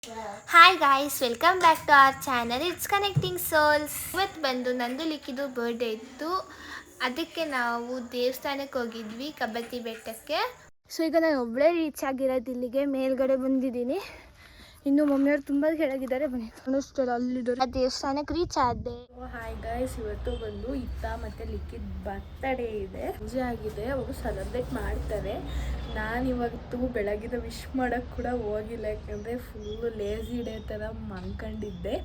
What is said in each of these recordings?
Hi guys, welcome back to our channel it's connecting souls. ಇವತ್ತು ಬಂದು ನಂದು ಲಿಕ್ಕಿದು birthday ಇತ್ತು. ಅದಕ್ಕೆ ನಾವು ದೇವಸ್ಥಾನಕ್ಕೆ ಹೋಗಿದ್ವಿ, ಕಬ್ಬತ್ತಿ ಬೆಟ್ಟಕ್ಕೆ. ಸೊ ಈಗ ನಾನು ಒಬ್ಬಳೇ ರೀಚ್ ಆಗಿರೋದು, ಇಲ್ಲಿಗೆ ಮೇಲ್ಗಡೆ ಬಂದಿದ್ದೀನಿ. ಇನ್ನು ಮಮ್ಮಿಯವರು ತುಂಬ ಕೆಳಗಿದ್ದಾರೆ, ಬನ್ನಿ ಕಾಣಿಸ್ತಾರೆ ಅಲ್ಲಿದ್ದಾರೆ. ಆ ದೇವಸ್ಥಾನಕ್ಕೆ ರೀಚ್ ಆದೆ. ಹಾಯ್ ಗಾಯ್ಸ್, ಇವತ್ತು ಬಂದು ಇತ್ತ ಮತ್ತು ಲಿಕ್ಕಿದ ಬರ್ತಡೇ ಇದೆ, ಸಂಜೆ ಆಗಿದೆ. ಅವರು ಸೆಲೆಬ್ರೇಟ್ ಮಾಡ್ತಾರೆ. ನಾನು ಇವತ್ತು ಬೆಳಗಿನ ವಿಶ್ ಮಾಡೋಕ್ಕೆ ಕೂಡ ಹೋಗಿಲ್ಲ, ಯಾಕಂದರೆ ಫುಲ್ಲು ಲೇಝಿ ಡೇ ಥರ ಮನ್ಕೊಂಡಿದ್ದೆ.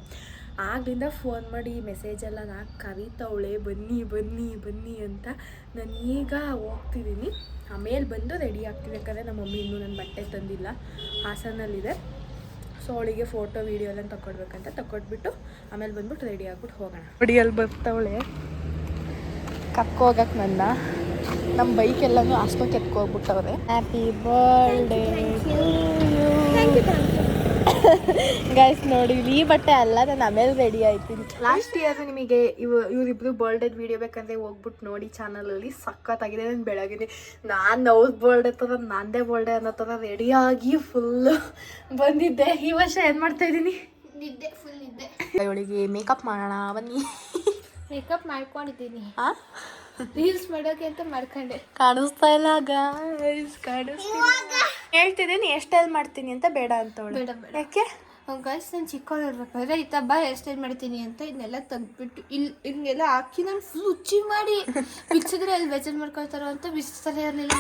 ಆಗಲಿಂದ ಫೋನ್ ಮಾಡಿ ಮೆಸೇಜೆಲ್ಲ ನಾನು ಕರೀತಾವಳೆ, ಬನ್ನಿ ಬನ್ನಿ ಬನ್ನಿ ಅಂತ. ನಾನು ಈಗ ಹೋಗ್ತಿದ್ದೀನಿ, ಆಮೇಲೆ ಬಂದು ರೆಡಿ ಆಗ್ತೀನಿ. ಯಾಕಂದರೆ ನಮ್ಮ ಮಮ್ಮಿ ಇನ್ನೂ ನನ್ನ ಬಟ್ಟೆ ತಂದಿಲ್ಲ, ಹಾಸನಲ್ಲಿದೆ. ಸೊ ಅವಳಿಗೆ ಫೋಟೋ ವೀಡಿಯೋ ಎಲ್ಲ ತಗೊಡ್ಬೇಕಂತ ತಗೊಟ್ಬಿಟ್ಟು ಆಮೇಲೆ ಬಂದ್ಬಿಟ್ಟು ರೆಡಿ ಆಗ್ಬಿಟ್ಟು ಹೋಗೋಣ. ರೆಡಿಯಲ್ಲಿ ಬರ್ತಾವಳೆ, ಕರ್ಕೋಗಕ್ಕೆ ನನ್ನ ನಮ್ಮ ಬೈಕೆಲ್ಲನೂ ಆಸ್ಪತ್ರೆಗೆ ಎತ್ಕೋಗ್ಬಿಟ್ಟವ್ರೆ. Happy birthday to you guys. ನೋಡಿ, ಈ ಬಟ್ಟೆ ಅಲ್ಲ, ನಾನು ಆಮೇಲೆ ರೆಡಿ ಆಯ್ತೀನಿ. ಲಾಸ್ಟ್ ಇಯರ್ ನಿಮಗೆ ಇವರಿಬ್ರು ಬರ್ಡೇ ವಿಡಿಯೋ ಬೇಕಂದ್ರೆ ಹೋಗ್ಬಿಟ್ಟು ನೋಡಿ ಚಾನಲಲ್ಲಿ, ಸಖತ್ತಾಗಿದೆ. ನಾನು ಬೆಳಗ್ಗೆ ನಾನು ಅವ್ರ ಬರ್ಡೇ ಥರ ನಂದೇ ಬರ್ಡೇ ಅನ್ನೋ ಥರ ರೆಡಿಯಾಗಿ ಫುಲ್ ಬಂದಿದ್ದೆ. ಈ ವರ್ಷ ಏನು ಮಾಡ್ತಾ ಇದ್ದೀನಿ, ನಿದ್ದೆ, ಫುಲ್ ನಿದ್ದೆ. ಇವಳಿಗೆ ಮೇಕಪ್ ಮಾಡೋಣ ಬನ್ನಿ. ಮೇಕಪ್ ಮಾಡ್ಕೊಂಡಿದ್ದೀನಿ, ರೀಲ್ಸ್ ಮಾಡೋಕೆ ಅಂತ ಮಾಡ್ಕೊಂಡೆ. ಕಾಣಿಸ್ತಾ ಇಲ್ಲ ಗೈಸ್, ಹೇಳ್ತಿದ್ದೀನಿ ಹೇರ್ ಸ್ಟೈಲ್ ಮಾಡ್ತೀನಿ ಅಂತ. ಬೇಡ ಅಂತವಳು. ಬೇಡ ಬೇಡ, ಯಾಕೆ ಗೈಸ್, ನಾನು ಚಿಕ್ಕವಳು ಇರ್ಬೇಕಾದ್ರೆ ಈ ತಬ್ಬ ಹೇರ್ ಸ್ಟೈಲ್ ಮಾಡ್ತೀನಿ ಅಂತ ಇದನ್ನೆಲ್ಲ ತೆಗ್ದ್ಬಿಟ್ಟು ಹಿಂಗೆಲ್ಲ ಹಾಕಿ ನಾನು ಫುಲ್ ಹುಚ್ಚಿ ಮಾಡಿ ಬಿಚ್ಚಿದ್ರೆ ಅಲ್ಲಿ ಬೇಜಾರು ಮಾಡ್ಕೊಳ್ತಾರೋ ಅಂತ ಬಿಚ್ಚಿಸ್ತಾನೆ ಇರಲಿಲ್ಲ.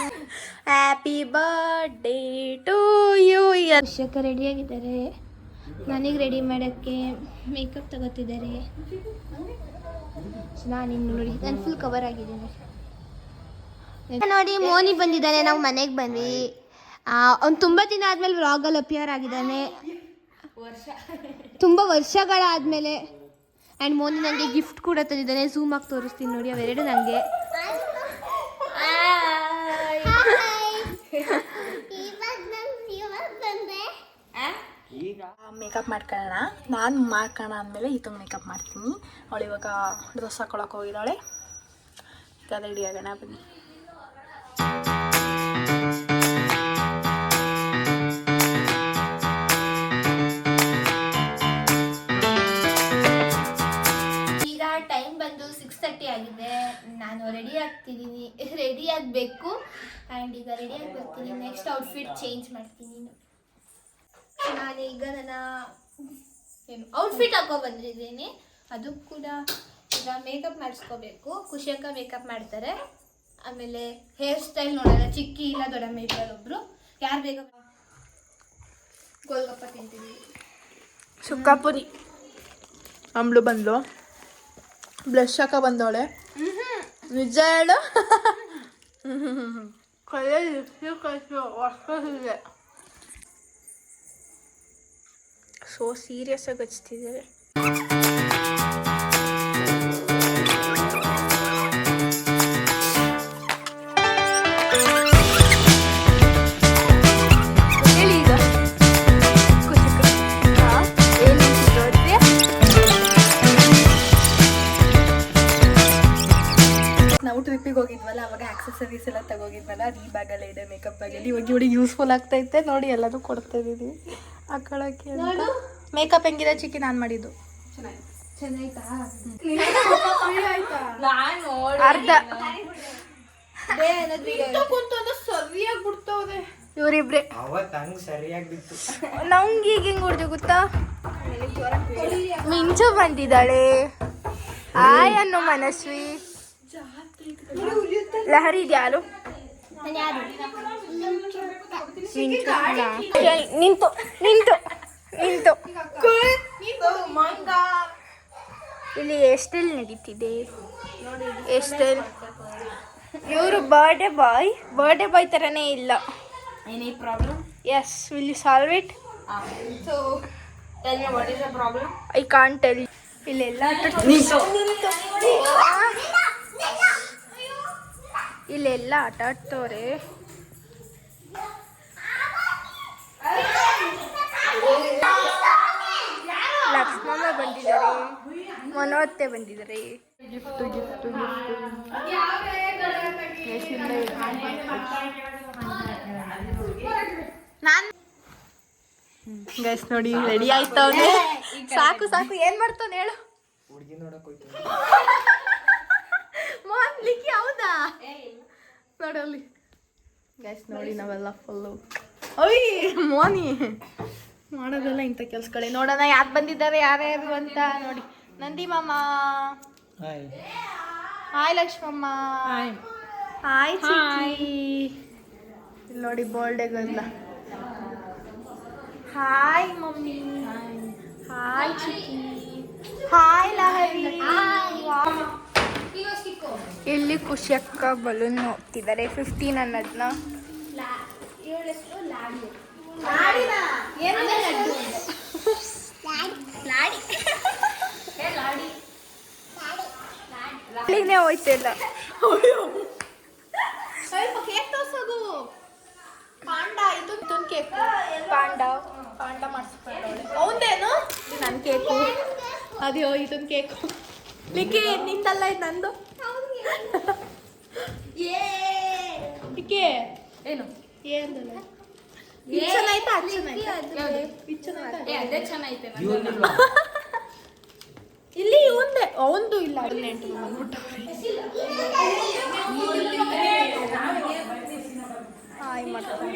Happy birthday to you. ವರ್ಷಕ್ಕೆ ರೆಡಿಯಾಗಿದ್ದಾರೆ, ನನಗೆ ರೆಡಿ ಮಾಡೋಕ್ಕೆ ಮೇಕಪ್ ತಗೋತಿದ್ದಾರೆ. ನಾನಿನ್ನು ನೋಡಿ, ನಾನು ಫುಲ್ ಕವರ್ ಆಗಿದ್ದೀನಿ ನೋಡಿ. ಮೋನಿ ಬಂದಿದ್ದಾನೆ, ನಾವು ಮನೆಗೆ ಬಂದ್ವಿ. ಅವ್ನು ತುಂಬ ದಿನ ಆದಮೇಲೆ ವ್ಲಾಗಲ್ಲಿ ಅಪಿಯರ್ ಆಗಿದ್ದಾನೆ, ತುಂಬ ವರ್ಷಗಳಾದಮೇಲೆ. ಆ್ಯಂಡ್ ಮೋನಿ ನನಗೆ ಗಿಫ್ಟ್ ಕೂಡ ತಂದಿದ್ದಾನೆ, ಝೂಮ್ ಆಗಿ ತೋರಿಸ್ತೀನಿ ನೋಡಿ, ಅವೆರಡು ನನಗೆ. ಈಗ ಮೇಕಪ್ ಮಾಡ್ಕೊಳ್ಳೋಣ. ನಾನು ಮಾಡ್ಕೊಳ್ಳೋಣ ಅಂದಮೇಲೆ ಈತ ಮೇಕಪ್ ಮಾಡ್ತೀನಿ. ಅವಳು ಇವಾಗ ಡ್ರೆಸ್ ಹಾಕೊಳಕ್ಕೆ ಹೋಗಿದ್ದಾಳೆ. ಈಗ ರೆಡಿ ಆಗೋಣ ಬನ್ನಿ. ಈಗ ಟೈಮ್ ಬಂದು 6:30 ಆಗಿದೆ. ನಾನು ರೆಡಿ ಆಗ್ತಿದ್ದೀನಿ, ರೆಡಿ ಆಗಬೇಕು. ಆ್ಯಂಡ್ ಈಗ ರೆಡಿಯಾಗಿ ಬರ್ತೀನಿ. ನೆಕ್ಸ್ಟ್ ಔಟ್ಫಿಟ್ ಚೇಂಜ್ ಮಾಡ್ತೀನಿ. ನಾನೀಗ ನನ್ನ ಔಟ್ಫಿಟ್ ಹಾಕೋ ಬಂದಿದ್ದೀನಿ. ಅದು ಕೂಡ ಈಗ ಮೇಕಪ್ ಮಾಡಿಸ್ಕೋಬೇಕು. ಖುಷಿಯಕ್ಕ ಮೇಕಪ್ ಮಾಡ್ತಾರೆ. ಆಮೇಲೆ ಹೇರ್ ಸ್ಟೈಲ್ ನೋಡೋಣ, ಚಿಕ್ಕಿ ಇಲ್ಲ ದೊಡ್ಡಮ್ಮ ಇಬ್ಬರು, ಒಬ್ರು ಯಾರು ಬೇಗ. ಗೋಲ್ಗಪ್ಪ ತಿಂತೀವಿ. ಸುಕ್ಕಾಪುರಿ ಅಂಬ್ಳು ಬಂದ್ಲು, ಬ್ಲಶ್ ಹಾಕ ಬಂದವಳೆ. ನಿಜ ಹೇಳು, ಕೈಯಲ್ಲಿ ಸೋ ಸೀರಿಯಸ್ ಆಗಿ ಹಚ್ತಿದ್ದಾರೆ. ನಾವು ಟ್ರಿಪ್ಪಿಗೆ ಹೋಗಿದ್ವಲ್ಲ, ಅವಾಗ ಆಕ್ಸೆಸರೀಸ್ ಎಲ್ಲ ತಗೋಗಿದ್ವಲ್ಲ, ಅದು ಈ ಬ್ಯಾಗಲ್ಲೇ ಇದೆ, ಮೇಕಪ್ ಬ್ಯಾಗಲ್ಲಿ. ಇವಾಗ ಇವಳಿಗೆ ಯೂಸ್ಫುಲ್ ಆಗ್ತೈತೆ ನೋಡಿ, ಎಲ್ಲನೂ ಕೊಡ್ತಾ ಇದ್ದೀವಿ ಹಾಕೊಳ್ಳೋಕ್ಕೆ ಅಂತ. ಮೇಕಪ್ ಹೆಂಗಿದೆ ಚಿಕ್ಕಿ? ನಾನು ಮಾಡಿದ್ದು ಚೆನ್ನಾಯ್ತಾ? ಅರ್ಧ ಸರಿಯಾಗಿ ಬಿಡ್ತವ್ರೆ ಇವರಿಬ್ರೆ. ನಂಗೆ ಈಗ ಹೆಂಗ್ ಹೊಡ್ದು ಗೊತ್ತಾ, ಮಿಂಚು ಬಂದಿದ್ದಾಳೆ. ಆಯ್ ಅನ್ನೋ ಮನಸ್ವಿ. ಲಹರಿ ಯಾರು? ನಿಂತು ನಿಂತು ನಿಂತು ಇಲ್ಲಿ ಎಷ್ಟೆಲ್ಲಿ ನಡೀತಿದೆ, ಎಷ್ಟೆಲ್ಲಿ. ಇವರು ಬರ್ಡೇ ಬಾಯ್ ಥರನೇ ಇಲ್ಲ. Any problem? Yes, will you solve it? So, tell me what is the problem? I can't tell you. ಇಲ್ಲೆಲ್ಲ ಇಲ್ಲೆಲ್ಲ ಆಟ ಆಡ್ತವ್ರೆ. ಲಕ್ಷ್ಮಮ್ಮ ಬಂದಿದ್ದಾರೆ, ಮನೋತ್ತೆ ಬಂದಿದ್ದಾರೆ. ಗಿಫ್ಟ್ ಗಿಫ್ಟ್ ಗಿಫ್ಟ್ ನಾನು ಗೈಸ್ ನೋಡಿ ರೆಡಿ ಆಯ್ತವನೆ. ಸಾಕು ಸಾಕು ಏನ್ ಮಾಡ್ತಾನೆ ಹೇಳು. ಹುಡುಗಿ ನೋಡಕ್ ಹೋಯ್ತು. ಮಾಡ್ಲಿಕ್ಕೆ ಹೌದಾ ನೋಡಲ್ಲಿ ಗೈಸ್ ನೋಡಿ ನಾವೆಲ್ಲ ಫುಲ್ಲು ಅಯ್ಯ ಮೋನಿ ಮಾಡೋದೆಲ್ಲ ಇಂಥ ಕೆಲ್ಸಗಳೇ. ನೋಡೋಣ ಯಾರು ಬಂದಿದ್ದಾರೆ ಯಾರ್ಯಾರು ಅಂತ ನೋಡಿ. ನಂದಿ ಮಾಮ, ಹಾಯ್ ಹಾಯ್ ಲಕ್ಷ್ಮಮ್ಮ, ಹಾಯ್ ಚಿಕ್ಕಿ. ಇಲ್ಲಿ ನೋಡಿ ಬೋಲ್ಡೆಗಲ್ಲ. ಹಾಯ್ ಮಮ್ಮಿ, ಹಾಯ್ ಚಿಕ್ಕಿ, ಹಾಯ್ ಲಹರಿ. ಇಲ್ಲಿ ಖುಷಿಯಕ್ಕ ಬಲೂನ್ ಹೋಗ್ತಿದ್ದಾರೆ 15 ಅನ್ನೋದನ್ನ. ಹೋಯ್ತಿಲ್ಲ ಕೇಕ್ ತೋರ್ಸೋದು. ಪಾಂಡ ಇದು ಕೇಕ್ ಪಾಂಡ ಪಾಂಡ ಮಾಡಿಸ್ಕೊಂಡವಳೆ. ಹೌದೇನು ನನ್ನ ಕೇಕು ಅದ್ಯೋ ಇದೊಂದು ಕೇಕು. ಲಿಕ್ಕಿ ನಿಂದಲ್ಲ ಇದು ನಂದು. ಲಿಕ್ಕಿ ಏನು ಏನಲ್ಲ ಚೆನ್ನಾಯ್ತಾ ಚೆನ್ನಾಯ್ತಾ ಇಲ್ಲಿ ಒಂದೇ ಒಂದು ಇಲ್ಲ ನೆಂಟು ಬಂದ್ಬಿಟ್ಟು ಹಾಯ್ ಮಾಡ್ತಾರೆ.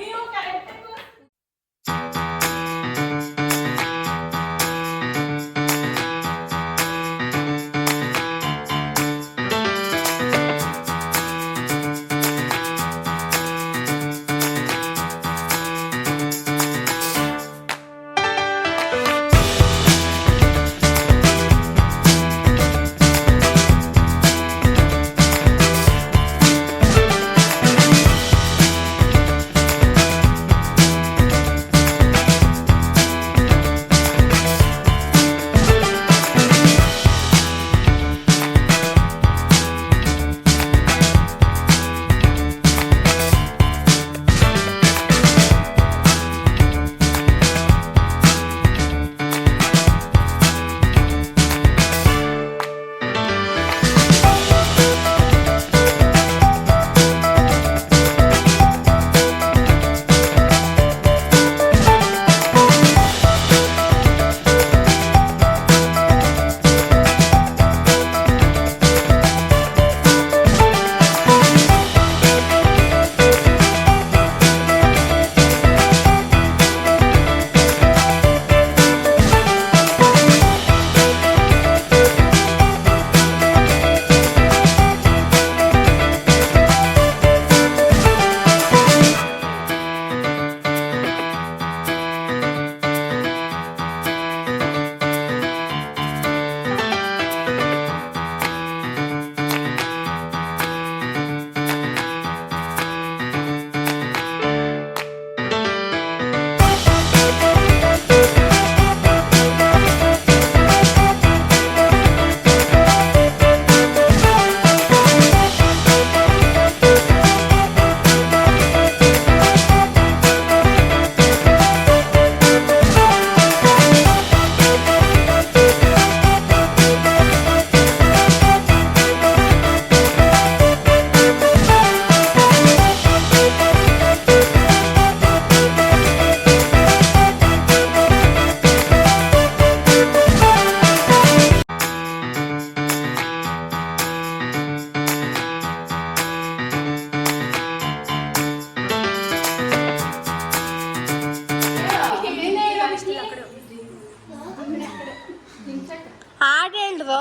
ಹಾಡು ಹೇಳ್ರು.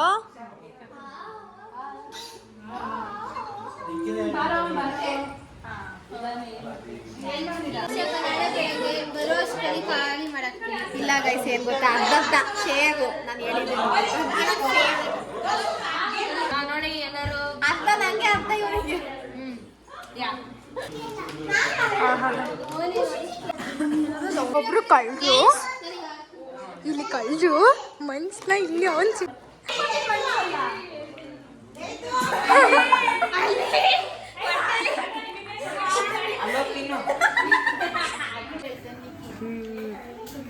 ಇಲ್ಲ ಗೈಸ್ ಏನ್ ಗೊತ್ತಾ ಅರ್ಧ ಶೇರು ನಾನು ಹೇಳಿದ್ದೀನಿ ನೋಡಿ ಎಲ್ಲರೂ ಅರ್ಧ ನಂಗೆ ಅರ್ಧ ಇವರಿಗೆ. ಒಬ್ರು ಕಳ್ರು ಇಲ್ಲಿ ಕಳ್ರು ಮನ್ಸನ್ನ ಇಲ್ಲಿ ಅವನ್ಸಿ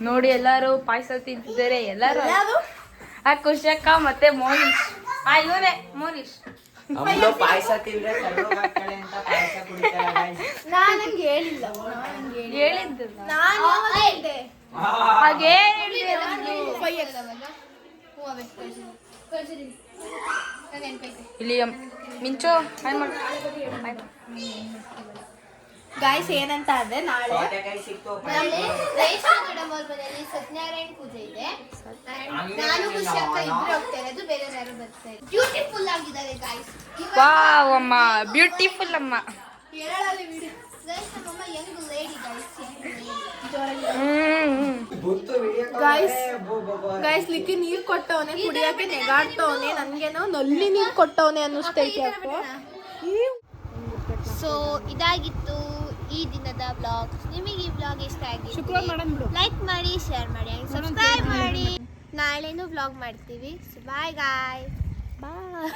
ನೋಡಿ ಎಲ್ಲಾರು ಪಾಯಸ ತಿಂತಿದ್ದಾರೆ ಎಲ್ಲಾರು. ಆ ಖುಷಿಯಕ್ಕ ಮತ್ತೆ ಮೋನಿಶ್. ಇವನೇ ಮೋನಿಶ್. ಪಾಯಸ ತಿಂದ್ರೆ ಕರ್ರೋಗಾಗ್ತಾಳೆ ಅಂತ ಪಾಯಸ ಕುಡಿತಾರೆ. ನಾನು ಹೇಳಿಲ್ಲ ಹೇಳಿದ್ದು ನಾನು ಹೇಳಿದೆ ಹಾಗೇನ್ ಹೇಳಿದೆ ಇಲ್ಲಿ ಮಿಂಚು ಹಾಯ್ ಮಾಡು ಗಾಯ್ಸ್ ಏನಂತ ಅಂದ್ರೆ ನಾಳೆ ಸೌತೆಕಾಯಿ ಸಿಕ್ತು ನಾಳೆ ರೇಷ್ಮಾ ಮೇಡಮ್ ಅವ್ರ ಮನೆಯಲ್ಲಿ ಸತ್ಯನಾರಾಯಣ ಪೂಜೆ ಇದೆ. ನಾನು ಖುಷಿ ಅಕ್ಕ ಇಬ್ರು ಹೋಗ್ತಾ ಇರೋದು, ಬೇರೆ ಯಾರು ಬರ್ತಾ ಇರೋದು. ಬ್ಯೂಟಿಫುಲ್ ಆಗಿದ್ದಾರೆ ಗಾಯ್ಸ್. ವಾವ್ ಅಮ್ಮ ಬ್ಯೂಟಿಫುಲ್ ಅಮ್ಮ. ಗೈಸ್ ನಮ್ಮಮ್ಮ ಯಂಗ್ ಲೇಡಿ ಗೈಸ್, ಬುತ್ತು ವಿಡಿಯೋ ಗೈಸ್ ಲಿಕ್ಕಿ ನೀರ್ ಕೊಟ್ಟವನೆ ಕುಡಿಯಕ್ಕೆ ನೆಗಾಡ್ತವನೆ. ನನ್ಗೇನೋ ನಲ್ಲಿ ನೀರ್ ಕೊಟ್ಟವನೆ ಅನ್ನಿಸ್ತೈತೆ ಅಪ್ಪ. ಸೊ ಇದಾಗಿತ್ತು ಈ ದಿನದ ಬ್ಲಾಗ್. ನಿಮಗೆ ಈ ಬ್ಲಾಗ್ ಇಷ್ಟ ಆಗಿದೆ ಲೈಕ್ ಮಾಡಿ, ಶೇರ್ ಮಾಡಿ, ಸಬ್ಸ್ಕ್ರೈಬ್ ಮಾಡಿ. ನಾಳೆನೂ ಬ್ಲಾಗ್ ಮಾಡ್ತೀವಿ. ಸೊ ಬಾಯ್ ಗಾಯ್, ಬಾಯ್.